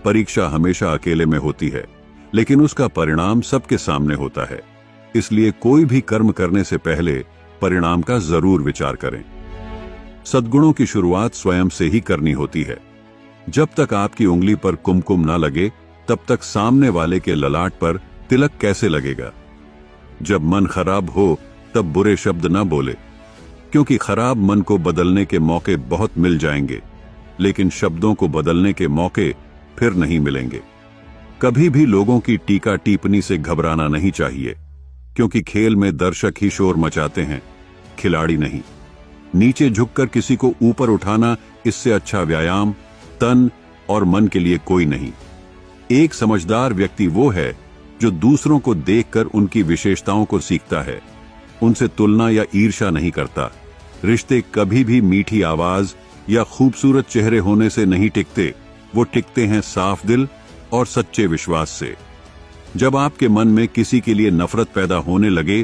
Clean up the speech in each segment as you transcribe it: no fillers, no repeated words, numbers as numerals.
परीक्षा हमेशा अकेले में होती है, लेकिन उसका परिणाम सबके सामने होता है। इसलिए कोई भी कर्म करने से पहले परिणाम का जरूर विचार करें। सद्गुणों की शुरुआत स्वयं से ही करनी होती है। जब तक आपकी उंगली पर कुमकुम ना लगे, तब तक सामने वाले के ललाट पर तिलक कैसे लगेगा। जब मन खराब हो, तब बुरे शब्द ना बोले, क्योंकि खराब मन को बदलने के मौके बहुत मिल जाएंगे, लेकिन शब्दों को बदलने के मौके फिर नहीं मिलेंगे। कभी भी लोगों की टीका टिप्पणी से घबराना नहीं चाहिए, क्योंकि खेल में दर्शक ही शोर मचाते हैं, खिलाड़ी नहीं। नीचे झुककर किसी को ऊपर उठाना, इससे अच्छा व्यायाम तन और मन के लिए कोई नहीं। एक समझदार व्यक्ति वो है जो दूसरों को देखकर उनकी विशेषताओं को सीखता है, उनसे तुलना या ईर्ष्या नहीं करता। रिश्ते कभी भी मीठी आवाज या खूबसूरत चेहरे होने से नहीं टिकते, वो टिकते हैं साफ दिल और सच्चे विश्वास से। जब आपके मन में किसी के लिए नफरत पैदा होने लगे,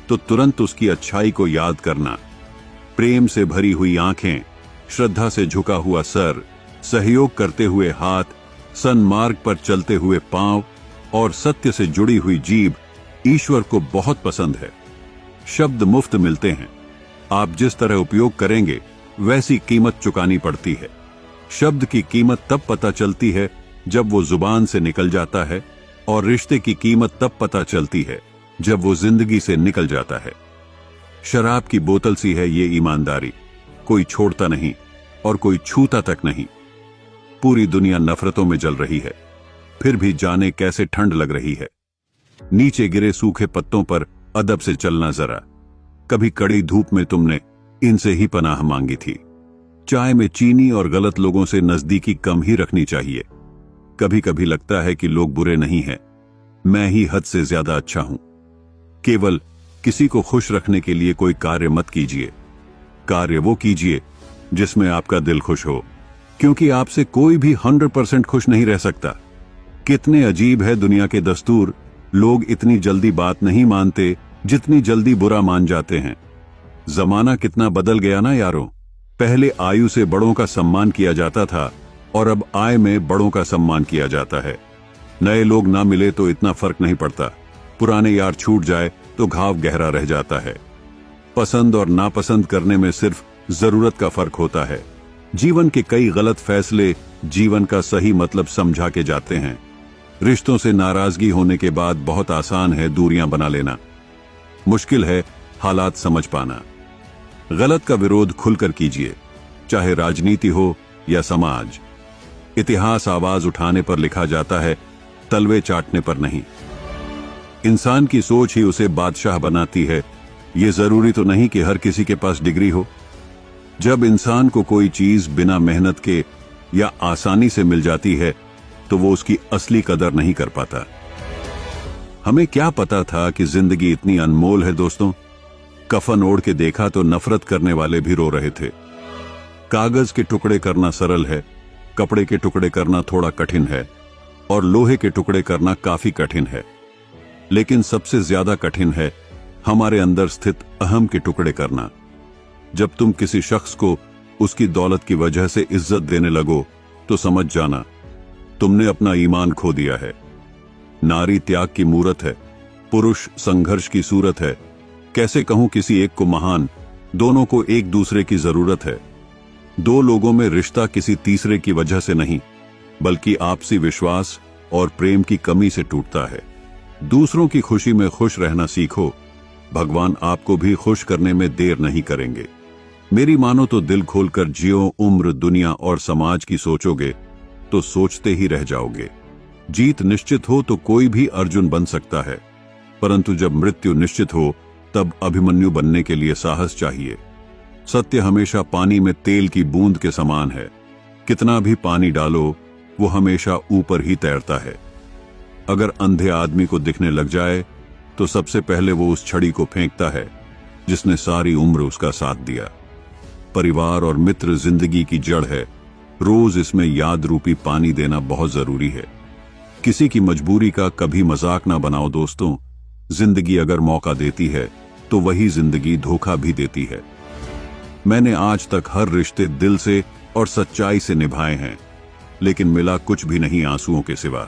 तो तुरंत उसकी अच्छाई को याद करना। प्रेम से भरी हुई आंखें, श्रद्धा से झुका हुआ सर, सहयोग करते हुए हाथ, सन्मार्ग पर चलते हुए पांव और सत्य से जुड़ी हुई जीभ ईश्वर को बहुत पसंद है। शब्द मुफ्त मिलते हैं, आप जिस तरह उपयोग करेंगे वैसी कीमत चुकानी पड़ती है। शब्द की कीमत तब पता चलती है जब वो जुबान से निकल जाता है, और रिश्ते की कीमत तब पता चलती है जब वो जिंदगी से निकल जाता है। शराब की बोतल सी है ये ईमानदारी, कोई छोड़ता नहीं और कोई छूता तक नहीं। पूरी दुनिया नफरतों में जल रही है, फिर भी जाने कैसे ठंड लग रही है। नीचे गिरे सूखे पत्तों पर अदब से चलना जरा, कभी कड़ी धूप में तुमने इनसे ही पनाह मांगी थी। चाय में चीनी और गलत लोगों से नजदीकी कम ही रखनी चाहिए। कभी कभी लगता है कि लोग बुरे नहीं हैं, मैं ही हद से ज्यादा अच्छा हूं। केवल किसी को खुश रखने के लिए कोई कार्य मत कीजिए। कार्य वो कीजिए जिसमें आपका दिल खुश हो, क्योंकि आपसे कोई भी 100% खुश नहीं रह सकता। कितने अजीब है दुनिया के दस्तूर, लोग इतनी जल्दी बात नहीं मानते जितनी जल्दी बुरा मान जाते हैं। जमाना कितना बदल गया ना यारों। पहले आयु से बड़ों का सम्मान किया जाता था, और अब आय में बड़ों का सम्मान किया जाता है। नए लोग ना मिले तो इतना फर्क नहीं पड़ता, पुराने यार छूट जाए तो घाव गहरा रह जाता है। पसंद और नापसंद करने में सिर्फ जरूरत का फर्क होता है। जीवन के कई गलत फैसले जीवन का सही मतलब समझा के जाते हैं। रिश्तों से नाराजगी होने के बाद बहुत आसान है दूरियां बना लेना, मुश्किल है हालात समझ पाना। गलत का विरोध खुलकर कीजिए, चाहे राजनीति हो या समाज। इतिहास आवाज उठाने पर लिखा जाता है, तलवे चाटने पर नहीं। इंसान की सोच ही उसे बादशाह बनाती है। यह जरूरी तो नहीं कि हर किसी के पास डिग्री हो। जब इंसान को कोई चीज बिना मेहनत के या आसानी से मिल जाती है, तो वो उसकी असली कदर नहीं कर पाता। हमें क्या पता था कि जिंदगी इतनी अनमोल है दोस्तों। कफन ओढ़ के देखा तो नफरत करने वाले भी रो रहे थे। कागज के टुकड़े करना सरल है, कपड़े के टुकड़े करना थोड़ा कठिन है, और लोहे के टुकड़े करना काफी कठिन है। लेकिन सबसे ज्यादा कठिन है हमारे अंदर स्थित अहम के टुकड़े करना। जब तुम किसी शख्स को उसकी दौलत की वजह से इज्जत देने लगो, तो समझ जाना तुमने अपना ईमान खो दिया है। नारी त्याग की मूरत है, पुरुष संघर्ष की सूरत है। कैसे कहूं किसी एक को महान, दोनों को एक दूसरे की जरूरत है। दो लोगों में रिश्ता किसी तीसरे की वजह से नहीं, बल्कि आपसी विश्वास और प्रेम की कमी से टूटता है। दूसरों की खुशी में खुश रहना सीखो, भगवान आपको भी खुश करने में देर नहीं करेंगे। मेरी मानो तो दिल खोलकर जियो, उम्र, दुनिया और समाज की सोचोगे तो सोचते ही रह जाओगे। जीत निश्चित हो तो कोई भी अर्जुन बन सकता है, परंतु जब मृत्यु निश्चित हो तब अभिमन्यु बनने के लिए साहस चाहिए। सत्य हमेशा पानी में तेल की बूंद के समान है, कितना भी पानी डालो वो हमेशा ऊपर ही तैरता है। अगर अंधे आदमी को दिखने लग जाए तो सबसे पहले वो उस छड़ी को फेंकता है जिसने सारी उम्र उसका साथ दिया। परिवार और मित्र जिंदगी की जड़ है, रोज इसमें याद रूपी पानी देना बहुत जरूरी है। किसी की मजबूरी का कभी मजाक ना बनाओ दोस्तों। जिंदगी अगर मौका देती है तो वही जिंदगी धोखा भी देती है। मैंने आज तक हर रिश्ते दिल से और सच्चाई से निभाए हैं। लेकिन मिला कुछ भी नहीं आंसुओं के सिवा।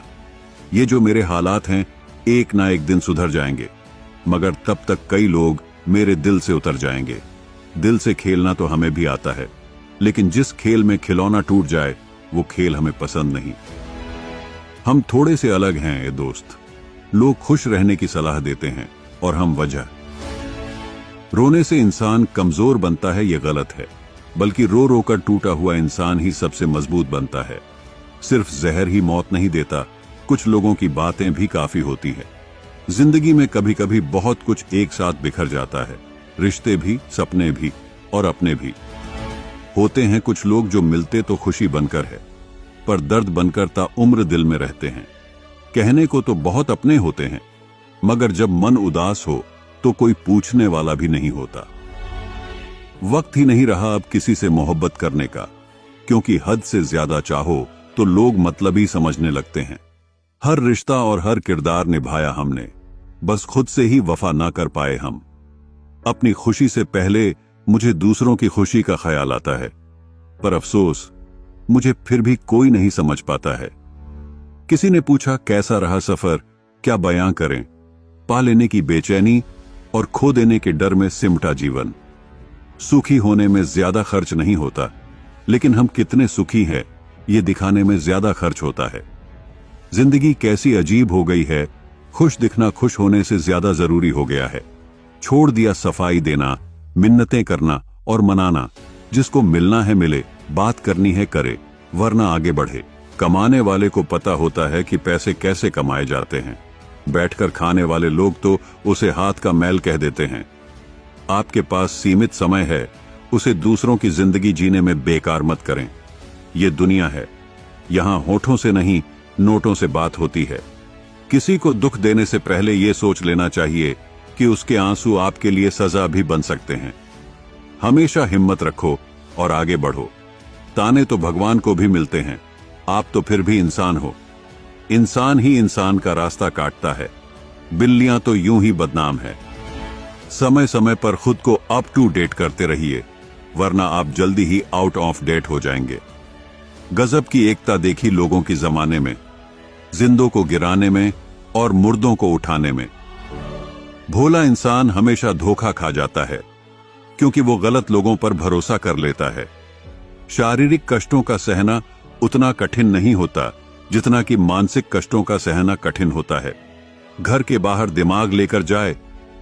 ये जो मेरे हालात हैं एक ना एक दिन सुधर जाएंगे, मगर तब तक कई लोग मेरे दिल से उतर जाएंगे। दिल से खेलना तो हमें भी आता है, लेकिन जिस खेल में खिलौना टूट जाए वो खेल हमें पसंद नहीं। हम थोड़े से अलग हैं ये दोस्त। लोग खुश रहने की सलाह देते हैं और हम वजह। रोने से इंसान कमजोर बनता है ये गलत है, बल्कि रो रो कर टूटा हुआ इंसान ही सबसे मजबूत बनता है। सिर्फ जहर ही मौत नहीं देता, कुछ लोगों की बातें भी काफी होती है। जिंदगी में कभी कभी बहुत कुछ एक साथ बिखर जाता है, रिश्ते भी, सपने भी और अपने भी। होते हैं कुछ लोग जो मिलते तो खुशी बनकर है, पर दर्द बनकर ता उम्र दिल में रहते हैं। कहने को तो बहुत अपने होते हैं, मगर जब मन उदास हो तो कोई पूछने वाला भी नहीं होता। वक्त ही नहीं रहा अब किसी से मोहब्बत करने का, क्योंकि हद से ज्यादा चाहो तो लोग मतलबी समझने लगते हैं। हर रिश्ता और हर किरदार निभाया हमने, बस खुद से ही वफा ना कर पाए हम। अपनी खुशी से पहले मुझे दूसरों की खुशी का ख्याल आता है, पर अफसोस मुझे फिर भी कोई नहीं समझ पाता है। किसी ने पूछा कैसा रहा सफर, क्या बयां करें। पा लेने की बेचैनी और खो देने के डर में सिमटा जीवन। सुखी होने में ज्यादा खर्च नहीं होता, लेकिन हम कितने सुखी हैं ये दिखाने में ज्यादा खर्च होता है। जिंदगी कैसी अजीब हो गई है, खुश दिखना खुश होने से ज्यादा जरूरी हो गया है। छोड़ दिया सफाई देना, मिन्नतें करना और मनाना। जिसको मिलना है मिले, बात करनी है करे, वरना आगे बढ़े। कमाने वाले को पता होता है कि पैसे कैसे कमाए जाते हैं, बैठकर खाने वाले लोग तो उसे हाथ का मैल कह देते हैं। आपके पास सीमित समय है, उसे दूसरों की जिंदगी जीने में बेकार मत करें। ये दुनिया है, यहां होठों से नहीं नोटों से बात होती है। किसी को दुख देने से पहले यह सोच लेना चाहिए कि उसके आंसू आपके लिए सजा भी बन सकते हैं। हमेशा हिम्मत रखो और आगे बढ़ो। ताने तो भगवान को भी मिलते हैं, आप तो फिर भी इंसान हो। इंसान ही इंसान का रास्ता काटता है, बिल्लियां तो यूं ही बदनाम है। समय समय पर खुद को अप टू डेट करते रहिए, वरना आप जल्दी ही आउट ऑफ डेट हो जाएंगे। गजब की एकता देखी लोगों की जमाने में, जिंदों को गिराने में और मुर्दों को उठाने में। भोला इंसान हमेशा धोखा खा जाता है, क्योंकि वो गलत लोगों पर भरोसा कर लेता है। शारीरिक कष्टों का सहना उतना कठिन नहीं होता जितना कि मानसिक कष्टों का सहना कठिन होता है। घर के बाहर दिमाग लेकर जाए,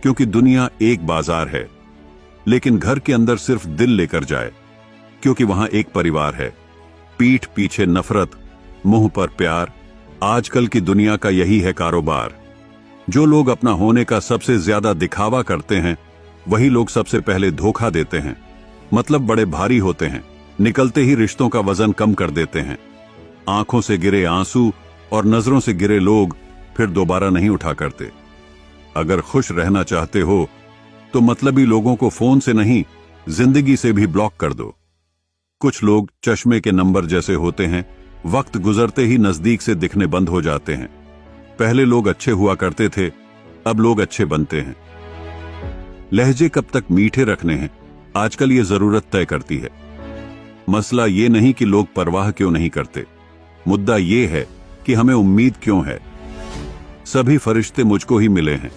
क्योंकि दुनिया एक बाजार है, लेकिन घर के अंदर सिर्फ दिल लेकर जाए, क्योंकि वहां एक परिवार है। पीठ पीछे नफरत, मुंह पर प्यार, आजकल की दुनिया का यही है कारोबार। जो लोग अपना होने का सबसे ज्यादा दिखावा करते हैं, वही लोग सबसे पहले धोखा देते हैं। मतलब बड़े भारी होते हैं, निकलते ही रिश्तों का वजन कम कर देते हैं। आंखों से गिरे आंसू और नजरों से गिरे लोग फिर दोबारा नहीं उठा करते। अगर खुश रहना चाहते हो तो मतलबी लोगों को फोन से नहीं, जिंदगी से भी ब्लॉक कर दो। कुछ लोग चश्मे के नंबर जैसे होते हैं, वक्त गुजरते ही नजदीक से दिखने बंद हो जाते हैं। पहले लोग अच्छे हुआ करते थे, अब लोग अच्छे बनते हैं। लहजे कब तक मीठे रखने हैं, आजकल ये जरूरत तय करती है। मसला ये नहीं कि लोग परवाह क्यों नहीं करते, मुद्दा ये है कि हमें उम्मीद क्यों है। सभी फरिश्ते मुझको ही मिले हैं,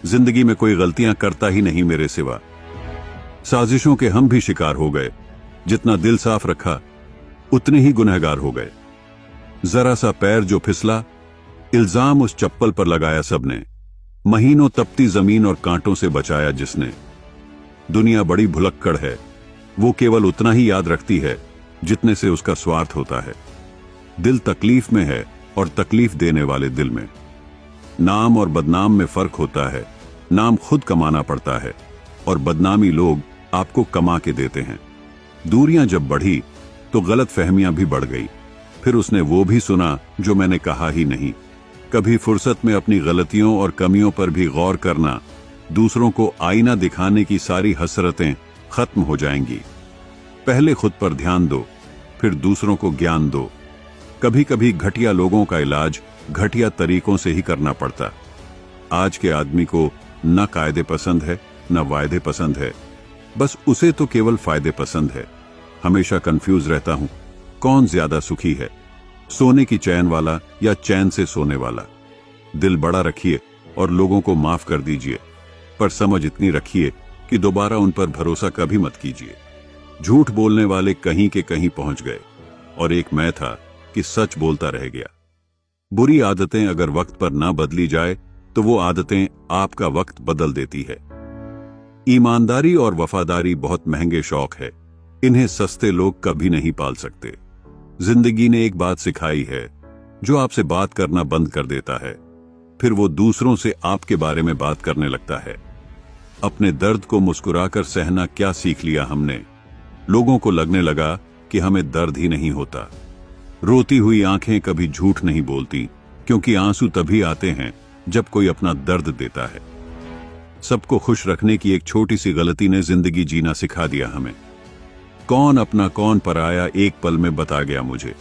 जिंदगी में कोई गलतियां करता ही नहीं मेरे सिवा। साजिशों के हम भी शिकार हो गए, जितना दिल साफ रखा उतने ही गुनहगार हो गए। जरा सा पैर जो फिसला, इल्जाम उस चप्पल पर लगाया सबने। महीनों तपती जमीन और कांटों से बचाया जिसने। दुनिया बड़ी भुलक्कड़ है, वो केवल उतना ही याद रखती है जितने से उसका स्वार्थ होता है। दिल तकलीफ में है और तकलीफ देने वाले दिल में। नाम और बदनाम में फर्क होता है। नाम खुद कमाना पड़ता है और बदनामी लोग आपको कमा के देते हैं। दूरियां जब बढ़ी तो गलत फहमियां भी बढ़ गई। फिर उसने वो भी सुना जो मैंने कहा ही नहीं। कभी फुर्सत में अपनी गलतियों और कमियों पर भी गौर करना, दूसरों को आईना दिखाने की सारी हसरतें खत्म हो जाएंगी। पहले खुद पर ध्यान दो, फिर दूसरों को ज्ञान दो। कभी कभी घटिया लोगों का इलाज घटिया तरीकों से ही करना पड़ता। आज के आदमी को न कायदे पसंद है न वायदे पसंद है, बस उसे तो केवल फायदे पसंद है। हमेशा कंफ्यूज रहता हूं, कौन ज्यादा सुखी है, सोने की चैन वाला या चैन से सोने वाला। दिल बड़ा रखिए और लोगों को माफ कर दीजिए, पर समझ इतनी रखिए कि दोबारा उन पर भरोसा कभी मत कीजिए। झूठ बोलने वाले कहीं के कहीं पहुंच गए और एक मैं था कि सच बोलता रह गया। बुरी आदतें अगर वक्त पर ना बदली जाए तो वो आदतें आपका वक्त बदल देती है। ईमानदारी और वफादारी बहुत महंगे शौक है, इन्हें सस्ते लोग कभी नहीं पाल सकते। जिंदगी ने एक बात सिखाई है, जो आपसे बात करना बंद कर देता है, फिर वो दूसरों से आपके बारे में बात करने लगता है। अपने दर्द को मुस्कुराकर सहना क्या सीख लिया हमने। लोगों को लगने लगा कि हमें दर्द ही नहीं होता। रोती हुई आंखें कभी झूठ नहीं बोलती, क्योंकि आंसू तभी आते हैं जब कोई अपना दर्द देता है। सबको खुश रखने की एक छोटी सी गलती ने जिंदगी जीना सिखा दिया हमें। कौन अपना कौन पराया एक पल में बता गया मुझे।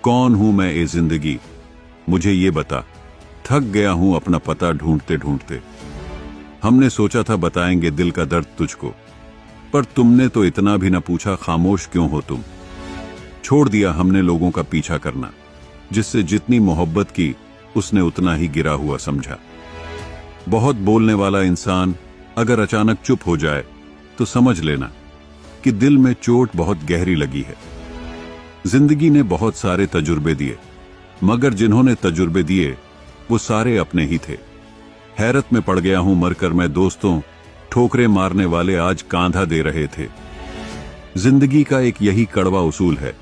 कौन हूं मैं ए जिंदगी, मुझे ये बता। थक गया हूं अपना पता ढूंढते ढूंढते। हमने सोचा था बताएंगे दिल का दर्द तुझको, पर तुमने तो इतना भी न पूछा खामोश क्यों हो तुम। छोड़ दिया हमने लोगों का पीछा करना, जिससे जितनी मोहब्बत की उसने उतना ही गिरा हुआ समझा। बहुत बोलने वाला इंसान अगर अचानक चुप हो जाए तो समझ लेना कि दिल में चोट बहुत गहरी लगी है। जिंदगी ने बहुत सारे तजुर्बे दिए, मगर जिन्होंने तजुर्बे दिए वो सारे अपने ही थे। हैरत में पड़ गया हूं मरकर मैं दोस्तों, ठोकरे मारने वाले आज कांधा दे रहे थे। जिंदगी का एक यही कड़वा उसूल है,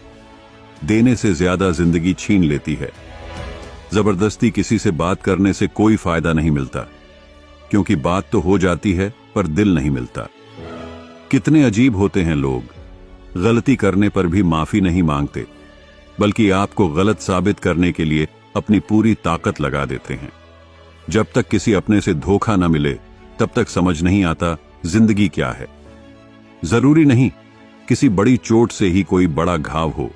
देने से ज्यादा जिंदगी छीन लेती है। जबरदस्ती किसी से बात करने से कोई फायदा नहीं मिलता, क्योंकि बात तो हो जाती है पर दिल नहीं मिलता। कितने अजीब होते हैं लोग, गलती करने पर भी माफी नहीं मांगते, बल्कि आपको गलत साबित करने के लिए अपनी पूरी ताकत लगा देते हैं। जब तक किसी अपने से धोखा न मिले तब तक समझ नहीं आता जिंदगी क्या है। जरूरी नहीं किसी बड़ी चोट से ही कोई बड़ा घाव हो,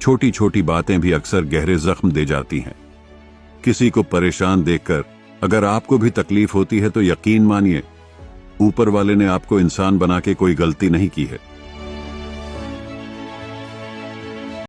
छोटी छोटी बातें भी अक्सर गहरे जख्म दे जाती हैं। किसी को परेशान देखकर अगर आपको भी तकलीफ होती है तो यकीन मानिए, ऊपर वाले ने आपको इंसान बना के कोई गलती नहीं की है।